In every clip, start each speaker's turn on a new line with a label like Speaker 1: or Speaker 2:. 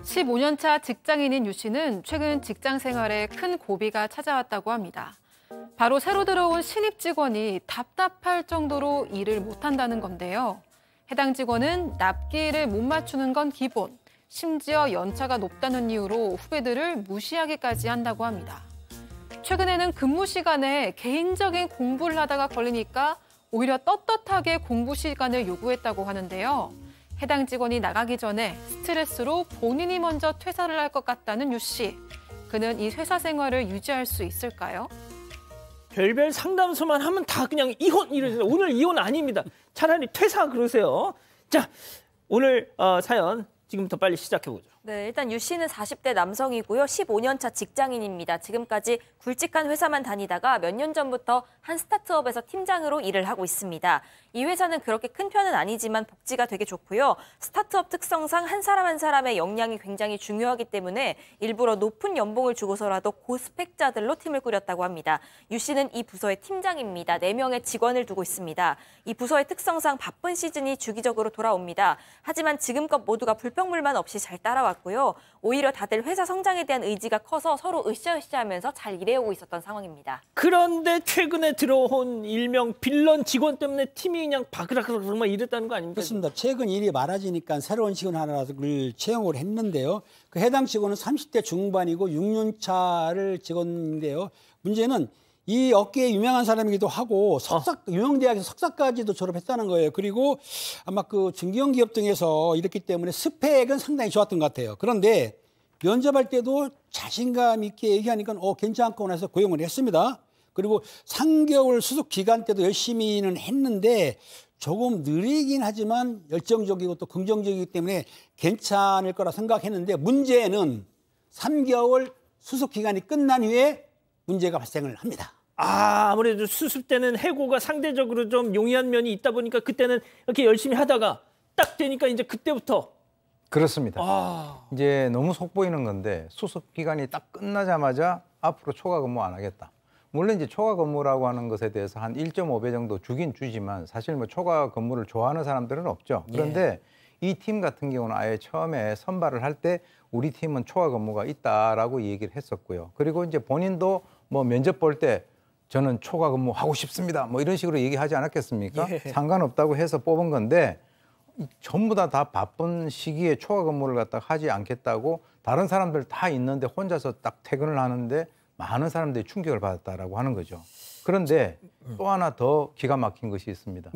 Speaker 1: 15년차 직장인인 유 씨는 최근 직장 생활에 큰 고비가 찾아왔다고 합니다. 바로 새로 들어온 신입 직원이 답답할 정도로 일을 못한다는 건데요. 해당 직원은 납기일을 못 맞추는 건 기본, 심지어 연차가 높다는 이유로 후배들을 무시하기까지 한다고 합니다. 최근에는 근무 시간에 개인적인 공부를 하다가 걸리니까 오히려 떳떳하게 공부 시간을 요구했다고 하는데요. 해당 직원이 나가기 전에 스트레스로 본인이 먼저 퇴사를 할 것 같다는 유 씨. 그는 이 회사 생활을 유지할 수 있을까요?
Speaker 2: 별별 상담소만 하면 다 그냥 이혼 이러세요. 오늘 이혼 아닙니다. 차라리 퇴사 그러세요. 자, 오늘 사연 지금부터 빨리 시작해보죠.
Speaker 3: 네, 일단 유 씨는 40대 남성이고요. 15년차 직장인입니다. 지금까지 굵직한 회사만 다니다가 몇 년 전부터 한 스타트업에서 팀장으로 일을 하고 있습니다. 이 회사는 그렇게 큰 편은 아니지만 복지가 되게 좋고요. 스타트업 특성상 한 사람 한 사람의 역량이 굉장히 중요하기 때문에 일부러 높은 연봉을 주고서라도 고스펙자들로 팀을 꾸렸다고 합니다. 유 씨는 이 부서의 팀장입니다. 4명의 직원을 두고 있습니다. 이 부서의 특성상 바쁜 시즌이 주기적으로 돌아옵니다. 하지만 지금껏 모두가 불평불만 없이 잘 따라왔고요. 오히려 다들 회사 성장에 대한 의지가 커서 서로 으쌰으쌰하면서 잘 일해오고 있었던 상황입니다.
Speaker 2: 그런데 최근에 들어온 일명 빌런 직원 때문에 팀이 그냥 바그락바그락 정말 이랬다는 거 아닙니까?
Speaker 4: 그렇습니다. 최근 일이 많아지니까 새로운 직원 하나를 채용을 했는데요. 그 해당 직원은 30대 중반이고 6년 차를 직원인데요. 문제는 이 업계에 유명한 사람이기도 하고 유명대학에서 석사까지도 졸업했다는 거예요. 그리고 아마 그 중견 기업 등에서 이랬기 때문에 스펙은 상당히 좋았던 것 같아요. 그런데 면접할 때도 자신감 있게 얘기하니까 괜찮고 해서 고용을 했습니다. 그리고 3개월 수습 기간 때도 열심히는 했는데 조금 느리긴 하지만 열정적이고 또 긍정적이기 때문에 괜찮을 거라 생각했는데 문제는 3개월 수습 기간이 끝난 후에 문제가 발생을 합니다.
Speaker 2: 아무래도 수습 때는 해고가 상대적으로 좀 용이한 면이 있다 보니까 그때는 이렇게 열심히 하다가 딱 되니까 이제 그때부터.
Speaker 5: 그렇습니다. 이제 너무 속보이는 건데 수습 기간이 딱 끝나자마자 앞으로 초과 근무 안 하겠다. 물론 이제 초과 근무라고 하는 것에 대해서 한 1.5배 정도 주긴 주지만 사실 뭐 초과 근무를 좋아하는 사람들은 없죠. 그런데 이 팀 같은 경우는 아예 처음에 선발을 할 때 우리 팀은 초과 근무가 있다라고 얘기를 했었고요. 그리고 이제 본인도 뭐 면접 볼 때 저는 초과 근무 하고 싶습니다. 뭐 이런 식으로 얘기하지 않았겠습니까? 상관없다고 해서 뽑은 건데 전부 다 바쁜 시기에 초과 근무를 갖다가 하지 않겠다고 다른 사람들 다 있는데 혼자서 딱 퇴근을 하는데 많은 사람들이 충격을 받았다라고 하는 거죠. 그런데 또 하나 더 기가 막힌 것이 있습니다.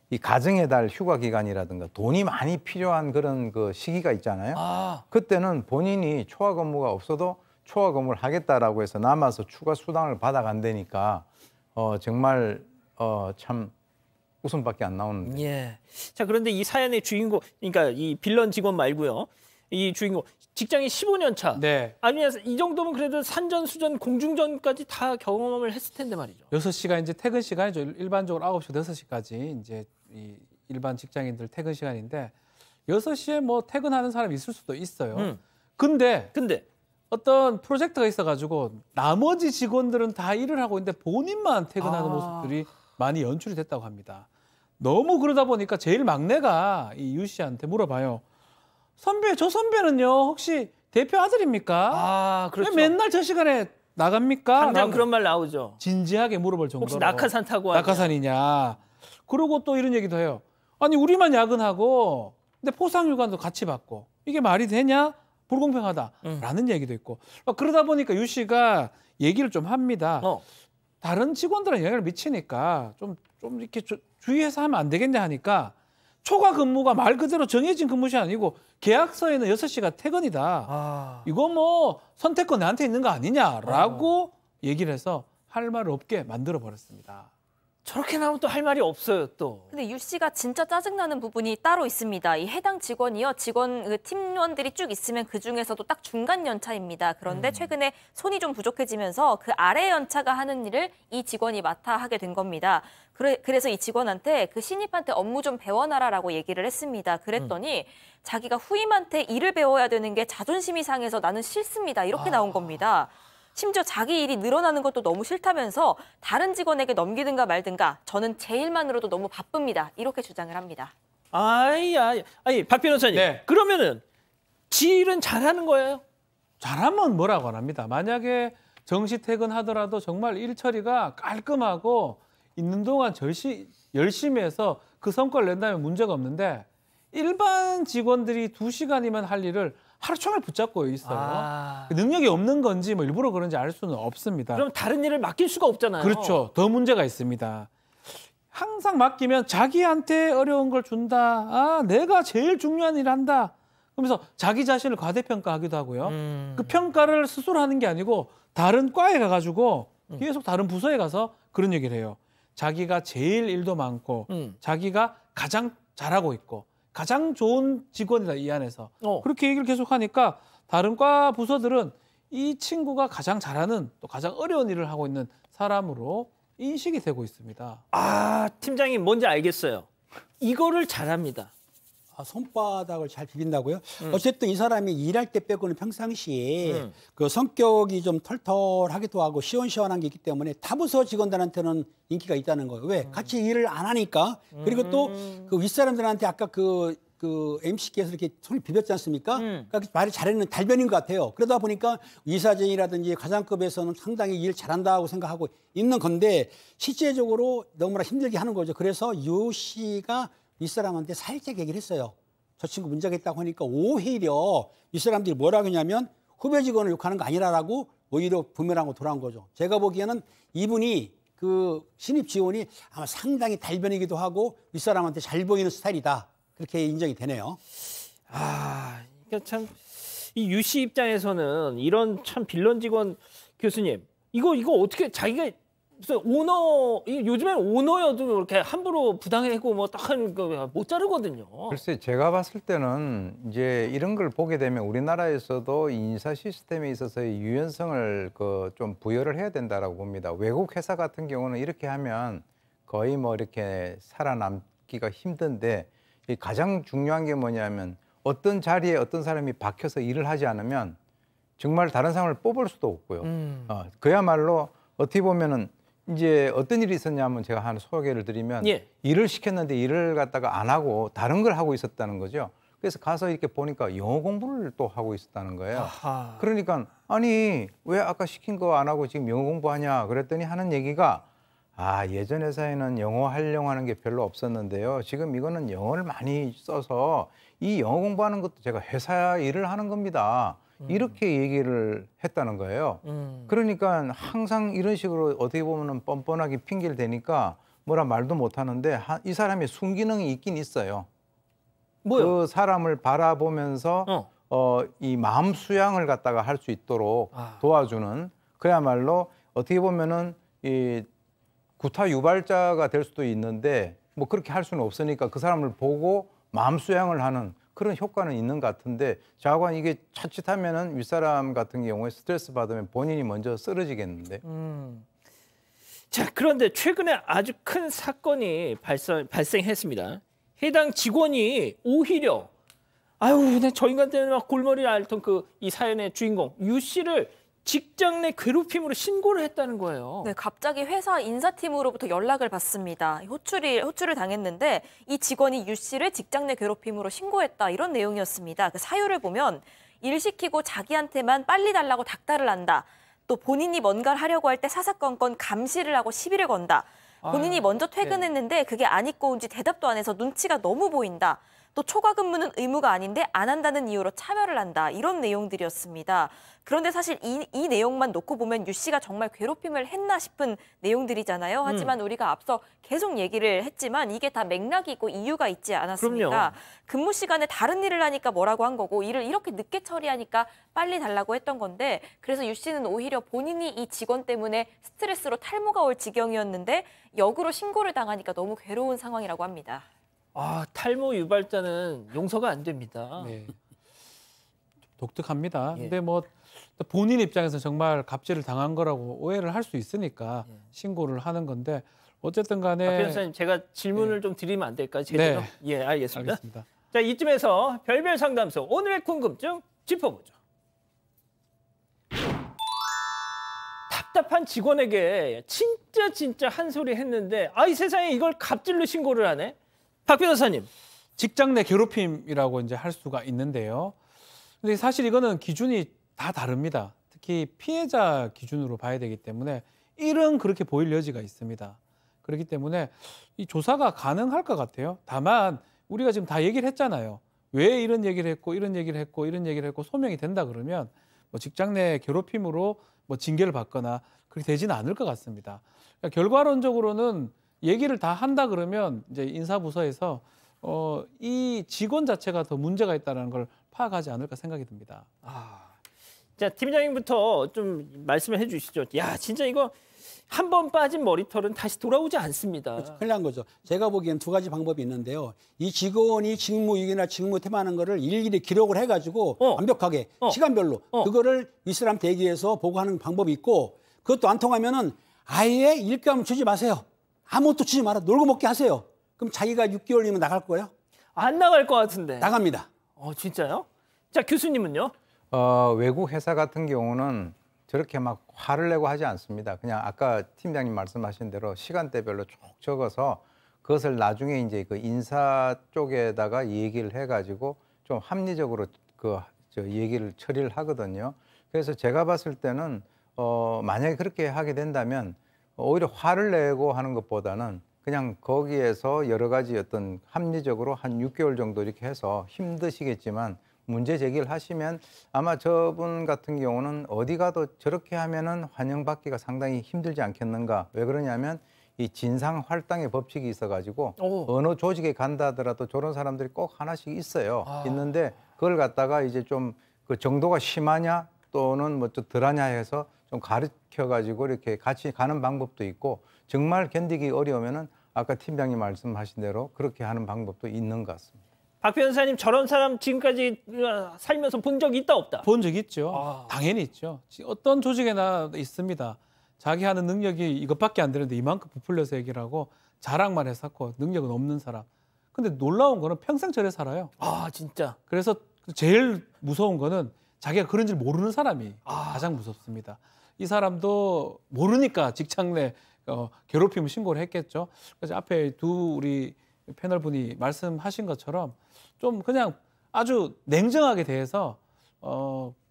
Speaker 5: 이 가정의 달 휴가 기간이라든가 돈이 많이 필요한 그런 그 시기가 있잖아요. 그때는 본인이 초과 근무가 없어도 초과 근무를 하겠다라고 해서 남아서 추가 수당을 받아간다니까 정말 참 웃음밖에 안 나오는데.
Speaker 2: 자, 그런데 이 사연의 주인공, 그러니까 이 빌런 직원 말고요. 이 주인공, 직장인 15년 차. 아니면 이 정도면 그래도 산전수전, 공중전까지 다 경험을 했을 텐데 말이죠.
Speaker 6: 6시가 이제 퇴근 시간이죠. 일반적으로 9시부터 6시까지 이제 이 일반 직장인들 퇴근 시간인데 6시에 뭐 퇴근하는 사람이 있을 수도 있어요. 근데 어떤 프로젝트가 있어가지고 나머지 직원들은 다 일을 하고 있는데 본인만 퇴근하는 모습들이 많이 연출이 됐다고 합니다. 너무 그러다 보니까 제일 막내가 이 유 씨한테 물어봐요. 선배, 저 선배는요 혹시 대표 아들입니까?
Speaker 2: 그렇죠.
Speaker 6: 왜 맨날 저 시간에 나갑니까?
Speaker 2: 당장 그런 말 나오죠.
Speaker 6: 진지하게 물어볼 정도로.
Speaker 2: 혹시 낙하산 타고 왔냐?
Speaker 6: 낙하산이냐. 그리고 또 이런 얘기도 해요. 아니 우리만 야근하고 근데 포상휴가도 같이 받고 이게 말이 되냐? 불공평하다라는 얘기도 있고. 그러다 보니까 유 씨가 얘기를 좀 합니다. 다른 직원들은 영향을 미치니까 좀 이렇게 주의해서 하면 안 되겠냐 하니까 초과 근무가 말 그대로 정해진 근무 시간 아니고 계약서에는 6시가 퇴근이다. 이거 뭐 선택권 나한테 있는 거 아니냐라고 얘기를 해서 할 말 없게 만들어 버렸습니다.
Speaker 2: 저렇게 나오면 또 할 말이 없어요, 또.
Speaker 3: 근데 유 씨가 진짜 짜증나는 부분이 따로 있습니다. 이 해당 직원이요. 팀원들이 쭉 있으면 그중에서도 딱 중간 연차입니다. 그런데 최근에 손이 좀 부족해지면서 그 아래 연차가 하는 일을 이 직원이 맡아 하게 된 겁니다. 그래서 이 직원한테 그 신입한테 업무 좀 배워놔라라고 얘기를 했습니다. 그랬더니 자기가 후임한테 일을 배워야 되는 게 자존심이 상해서 나는 싫습니다. 이렇게 나온 겁니다. 심지어 자기 일이 늘어나는 것도 너무 싫다면서 다른 직원에게 넘기든가 말든가 저는 제 일만으로도 너무 바쁩니다. 이렇게 주장을 합니다.
Speaker 2: 아니, 박 변호사님. 그러면은 지 일은 잘하는 거예요?
Speaker 6: 잘하면 뭐라고 안 합니다. 만약에 정시 퇴근하더라도 정말 일 처리가 깔끔하고 있는 동안 열심히 해서 그 성과를 낸다면 문제가 없는데 일반 직원들이 2시간이면 할 일을 하루 종일 붙잡고 있어요. 능력이 없는 건지 뭐 일부러 그런지 알 수는 없습니다.
Speaker 2: 그럼 다른 일을 맡길 수가 없잖아요.
Speaker 6: 그렇죠. 더 문제가 있습니다. 항상 맡기면 자기한테 어려운 걸 준다. 내가 제일 중요한 일 한다. 그러면서 자기 자신을 과대평가하기도 하고요. 그 평가를 스스로 하는 게 아니고 다른 과에 가가지고 계속 다른 부서에 가서 그런 얘기를 해요. 자기가 제일 일도 많고 자기가 가장 잘하고 있고 가장 좋은 직원이다 이 안에서. 그렇게 얘기를 계속 하니까 다른 과 부서들은 이 친구가 가장 잘하는 또 가장 어려운 일을 하고 있는 사람으로 인식이 되고 있습니다.
Speaker 2: 팀장님 뭔지 알겠어요. 이거를 잘합니다.
Speaker 4: 손바닥을 잘 비빈다고요? 어쨌든 이 사람이 일할 때 빼고는 평상시에 그 성격이 좀 털털하기도 하고 시원시원한 게 있기 때문에 타부서 직원들한테는 인기가 있다는 거예요. 왜? 같이 일을 안 하니까. 그리고 또 그 윗사람들한테 아까 그 MC께서 이렇게 손을 비볐지 않습니까? 그러니까 말이 잘하는 달변인 것 같아요. 그러다 보니까 이사진이라든지 과장급에서는 상당히 일 잘한다고 생각하고 있는 건데 실제적으로 너무나 힘들게 하는 거죠. 그래서 유 씨가 윗사람한테 살짝 얘기를 했어요. 저 친구 문제가 있다고 하니까 오히려 윗사람들이 뭐라고 했냐면 후배 직원을 욕하는 거 아니라라고 오히려 부메랑으로 돌아온 거죠. 제가 보기에는 이분이 그 신입 지원이 아마 상당히 달변이기도 하고 윗사람한테 잘 보이는 스타일이다. 그렇게 인정이 되네요.
Speaker 2: 그러니까 참 이 유 씨 입장에서는 이런 참 빌런 직원 교수님 이거 어떻게 자기가 무슨 오너 요즘엔 오너여도 이렇게 함부로 부당해고 뭐 딱 하는 거 못 자르거든요.
Speaker 5: 글쎄 제가 봤을 때는 이제 이런 걸 보게 되면 우리나라에서도 인사 시스템에 있어서의 유연성을 좀 부여를 해야 된다라고 봅니다. 외국 회사 같은 경우는 이렇게 하면 거의 뭐 이렇게 살아남기가 힘든데 가장 중요한 게 뭐냐면 어떤 자리에 어떤 사람이 박혀서 일을 하지 않으면 정말 다른 사람을 뽑을 수도 없고요. 그야말로 어떻게 보면은 이제 어떤 일이 있었냐면 제가 하나 소개를 드리면 일을 시켰는데 일을 갖다가 안 하고 다른 걸 하고 있었다는 거죠. 그래서 가서 이렇게 보니까 영어 공부를 또 하고 있었다는 거예요. 그러니까 아니 왜 아까 시킨 거 안 하고 지금 영어 공부하냐 그랬더니 하는 얘기가 예전 회사에는 영어 하려고 하는 게 별로 없었는데요. 지금 이거는 영어를 많이 써서 이 영어 공부하는 것도 제가 회사 일을 하는 겁니다. 이렇게 얘기를 했다는 거예요. 그러니까 항상 이런 식으로 어떻게 보면 뻔뻔하게 핑계를 대니까 뭐라 말도 못 하는데 이 사람의 순기능이 있긴 있어요.
Speaker 2: 뭐요?
Speaker 5: 그 사람을 바라보면서 이 마음 수양을 갖다가 할 수 있도록 도와주는 그야말로 어떻게 보면은 이 구타 유발자가 될 수도 있는데 뭐 그렇게 할 수는 없으니까 그 사람을 보고 마음 수양을 하는 그런 효과는 있는 것 같은데 자관 이게 자칫하면은 윗사람 같은 경우에 스트레스 받으면 본인이 먼저 쓰러지겠는데.
Speaker 2: 자, 그런데 최근에 아주 큰 사건이 발생했습니다. 해당 직원이 오히려 근데 저 인간 때문에 막 골머리를 앓던 이 사연의 주인공 유 씨를 직장 내 괴롭힘으로 신고를 했다는 거예요.
Speaker 3: 네, 갑자기 회사 인사팀으로부터 연락을 받습니다. 호출을 당했는데 이 직원이 유 씨를 직장 내 괴롭힘으로 신고했다 이런 내용이었습니다. 그 사유를 보면 일 시키고 자기한테만 빨리 달라고 닥달을 한다. 또 본인이 뭔가를 하려고 할 때 사사건건 감시를 하고 시비를 건다. 본인이 먼저 퇴근했는데 그게 안 입고 온지 대답도 안 해서 눈치가 너무 보인다. 또 초과 근무는 의무가 아닌데 안 한다는 이유로 차별을 한다. 이런 내용들이었습니다. 그런데 사실 이 내용만 놓고 보면 유 씨가 정말 괴롭힘을 했나 싶은 내용들이잖아요. 하지만 우리가 앞서 계속 얘기를 했지만 이게 다 맥락이 있고 이유가 있지 않았습니까?
Speaker 2: 그럼요.
Speaker 3: 근무 시간에 다른 일을 하니까 뭐라고 한 거고 일을 이렇게 늦게 처리하니까 빨리 달라고 했던 건데 그래서 유 씨는 오히려 본인이 이 직원 때문에 스트레스로 탈모가 올 지경이었는데 역으로 신고를 당하니까 너무 괴로운 상황이라고 합니다.
Speaker 2: 탈모 유발자는 용서가 안 됩니다.
Speaker 6: 네. 독특합니다. 근데 뭐 본인 입장에서 정말 갑질을 당한 거라고 오해를 할 수 있으니까 신고를 하는 건데 어쨌든 간에
Speaker 2: 박 변호사님 제가 질문을 좀 드리면 안 될까요? 제대로? 알겠습니다. 자, 이쯤에서 별별 상담소 오늘의 궁금증 짚어보죠. 답답한 직원에게 진짜 한 소리 했는데 이 세상에 이걸 갑질로 신고를 하네? 박 변호사님.
Speaker 6: 직장 내 괴롭힘이라고 이제 할 수가 있는데요. 근데 사실 이거는 기준이 다 다릅니다. 특히 피해자 기준으로 봐야 되기 때문에 일은 그렇게 보일 여지가 있습니다. 그렇기 때문에 이 조사가 가능할 것 같아요. 다만 우리가 지금 다 얘기를 했잖아요. 왜 이런 얘기를 했고 이런 얘기를 했고 이런 얘기를 했고 소명이 된다 그러면 뭐 직장 내 괴롭힘으로 뭐 징계를 받거나 그렇게 되지는 않을 것 같습니다. 그러니까 결과론적으로는 얘기를 다 한다 그러면 이제 인사부서에서 이 직원 자체가 더 문제가 있다는 걸 파악하지 않을까 생각이 듭니다.
Speaker 2: 자, 팀장님부터 좀 말씀을 해주시죠. 야, 진짜 이거 한 번 빠진 머리털은 다시 돌아오지 않습니다.
Speaker 4: 그렇죠. 큰일 난 거죠. 제가 보기엔 두 가지 방법이 있는데요. 이 직원이 직무유기나 직무태만한 거를 일일이 기록을 해가지고 완벽하게 시간별로 그거를 윗사람한테 얘기해서 보고하는 방법이 있고, 그것도 안 통하면은 아예 일감 주지 마세요. 아무것도 주지 마라. 놀고 먹게 하세요. 그럼 자기가 6개월이면 나갈 거예요?
Speaker 2: 안 나갈 것 같은데.
Speaker 4: 나갑니다.
Speaker 2: 진짜요? 자, 교수님은요?
Speaker 5: 외국 회사 같은 경우는 저렇게 막 화를 내고 하지 않습니다. 그냥 아까 팀장님 말씀하신 대로 시간대별로 쭉 적어서 그것을 나중에 이제 그 인사 쪽에다가 얘기를 해가지고 좀 합리적으로 얘기를 처리를 하거든요. 그래서 제가 봤을 때는 만약에 그렇게 하게 된다면 오히려 화를 내고 하는 것보다는 그냥 거기에서 여러 가지 어떤 합리적으로 한 6개월 정도 이렇게 해서 힘드시겠지만 문제 제기를 하시면 아마 저분 같은 경우는 어디 가도 저렇게 하면은 환영받기가 상당히 힘들지 않겠는가. 왜 그러냐면 이 진상활당의 법칙이 있어가지고 어느 조직에 간다 하더라도 저런 사람들이 꼭 하나씩 있어요. 있는데 그걸 갖다가 이제 좀 그 정도가 심하냐 또는 뭐 좀 덜하냐 해서 좀 가르쳐가지고 이렇게 같이 가는 방법도 있고, 정말 견디기 어려우면은 아까 팀장님 말씀하신 대로 그렇게 하는 방법도 있는 것 같습니다.
Speaker 2: 박 변호사님, 저런 사람 지금까지 살면서 본 적 있다 없다?
Speaker 6: 본 적 있죠. 당연히 있죠. 어떤 조직에나 있습니다. 자기 하는 능력이 이것밖에 안 되는데 이만큼 부풀려서 얘기를 하고 자랑만 해서 능력은 없는 사람. 근데 놀라운 거는 평생 저래 살아요.
Speaker 2: 진짜.
Speaker 6: 그래서 제일 무서운 거는 자기가 그런 줄 모르는 사람이 가장 무섭습니다. 이 사람도 모르니까 직장 내 괴롭힘 신고를 했겠죠. 그래서 앞에 우리 패널 분이 말씀하신 것처럼 좀 그냥 아주 냉정하게 대해서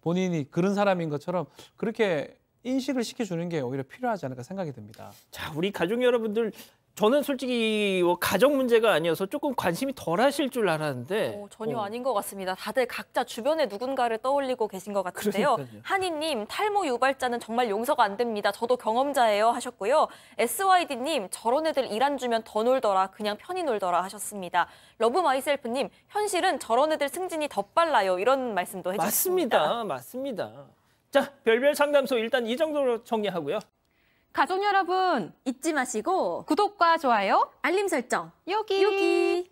Speaker 6: 본인이 그런 사람인 것처럼 그렇게 인식을 시켜주는 게 오히려 필요하지 않을까 생각이 듭니다.
Speaker 2: 자, 우리 가족 여러분들, 저는 솔직히 가정 문제가 아니어서 조금 관심이 덜 하실 줄 알았는데
Speaker 3: 전혀 아닌 것 같습니다. 다들 각자 주변에 누군가를 떠올리고 계신 것 같은데요.
Speaker 2: 그러니까요.
Speaker 3: 한이님, 탈모 유발자는 정말 용서가 안 됩니다. 저도 경험자예요 하셨고요. SYD님, 저런 애들 일 안 주면 더 놀더라. 그냥 편히 놀더라 하셨습니다. 러브마이셀프님, 현실은 저런 애들 승진이 더 빨라요. 이런 말씀도 해주셨습니다.
Speaker 2: 맞습니다. 자, 별별 상담소 일단 이 정도로 정리하고요.
Speaker 1: 가족 여러분,
Speaker 3: 잊지 마시고
Speaker 1: 구독과 좋아요,
Speaker 3: 알림 설정
Speaker 1: 여기.